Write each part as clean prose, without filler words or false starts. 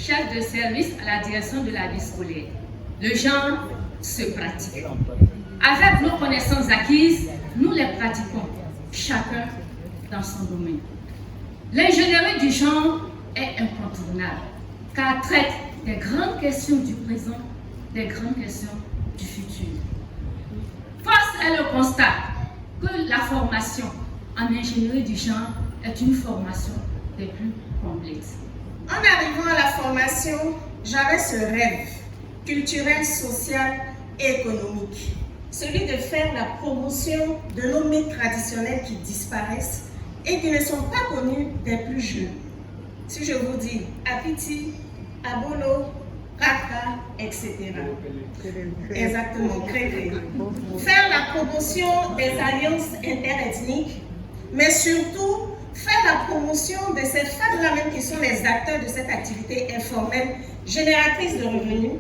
chef de service à la direction de la vie scolaire. Le genre se pratique. Avec nos connaissances acquises, nous les pratiquons, chacun dans son domaine. L'ingénierie du genre est incontournable, car elle traite des grandes questions du présent, des grandes questions du futur. Face est le constat que la formation en ingénierie du genre est une formation des plus complexes. En arrivant à la formation, j'avais ce rêve culturel, social et économique, celui de faire la promotion de nos mythes traditionnels qui disparaissent et qui ne sont pas connus des plus jeunes. Si je vous dis Apiti, Abono, Kaka, etc. Exactement, Crévé. Faire la promotion des alliances interethniques, mais surtout faire la promotion de ces femmes-là même qui sont les acteurs de cette activité informelle génératrice de revenus,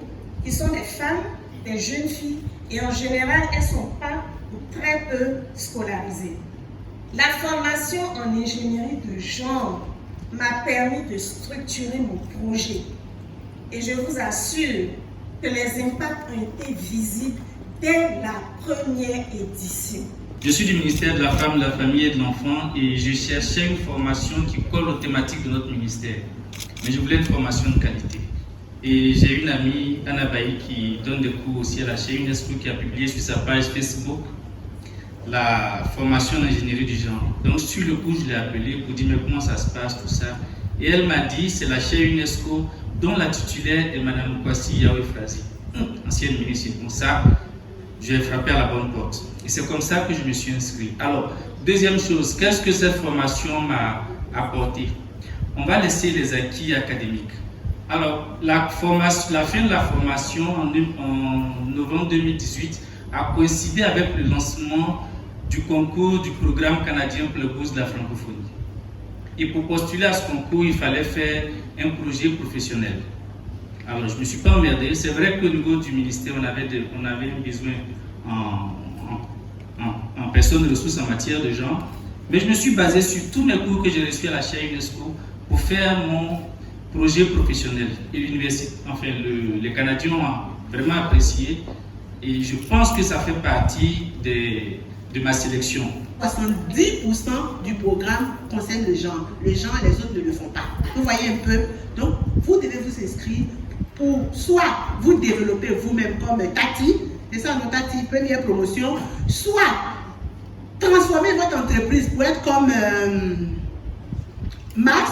qui sont des femmes, des jeunes filles, et en général, elles ne sont pas ou très peu scolarisées. La formation en ingénierie de genre m'a permis de structurer mon projet. Et je vous assure que les impacts ont été visibles dès la première édition. Je suis du ministère de la Femme, de la Famille et de l'Enfant et je cherchais une formation qui colle aux thématiques de notre ministère. Mais je voulais une formation de qualité. Et j'ai une amie, Anna Bailly, qui donne des cours aussi à la chaire UNESCO, qui a publié sur sa page Facebook la formation en ingénierie du genre. Donc sur le coup, je l'ai appelée pour dire mais comment ça se passe, tout ça. Et elle m'a dit c'est la chaire UNESCO dont la titulaire est Mme Kwasi Yahweh Frazi, ancienne ministre. Bon, ça, je vais frapper à la bonne porte. Et c'est comme ça que je me suis inscrit. Alors, deuxième chose, qu'est-ce que cette formation m'a apporté? On va laisser les acquis académiques. Alors, la fin de la formation en novembre 2018 a coïncidé avec le lancement du concours du programme canadien pour le bourse de la francophonie. Et pour postuler à ce concours, il fallait faire un projet professionnel. Alors, je ne me suis pas emmerdé. C'est vrai qu'au niveau du ministère, on avait besoin en personnes de ressources en matière de genre. Mais je me suis basé sur tous mes cours que j'ai reçus à la chaire UNESCO pour faire mon projet professionnel. Et l'université, enfin, les Canadiens ont vraiment apprécié. Et je pense que ça fait partie de ma sélection. 70% du programme concerne le genre. Les gens, les autres ne le font pas. Vous voyez un peu. Donc, vous devez vous inscrire pour soit vous développer vous-même comme Tati, c'est ça notre Tati, première promotion, soit transformer votre entreprise pour être comme Max.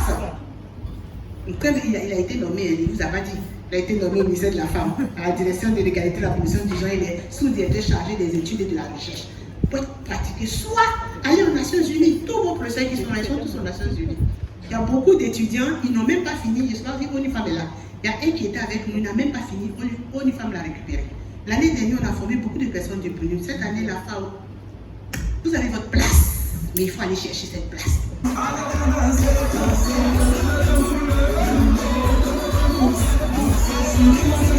Comme il a été nommé, il ne vous a pas dit, il a été nommé au ministère de la Femme, à la direction de l'égalité de la promotion du genre, il est sous-directeur chargé des études et de la recherche. Pour pratiquer, soit aller aux Nations Unies. Tous vos professeurs qui sont là, ils sont tous aux Nations Unies. Il y a beaucoup d'étudiants, ils n'ont même pas fini. Je pense que Onifam est là. Il y a un qui était avec nous, il n'a même pas fini. Onifam l'a récupéré. L'année dernière, on a formé beaucoup de personnes de PNUD. Cette année, la FAO, vous avez votre place, mais il faut aller chercher cette place. Thank you.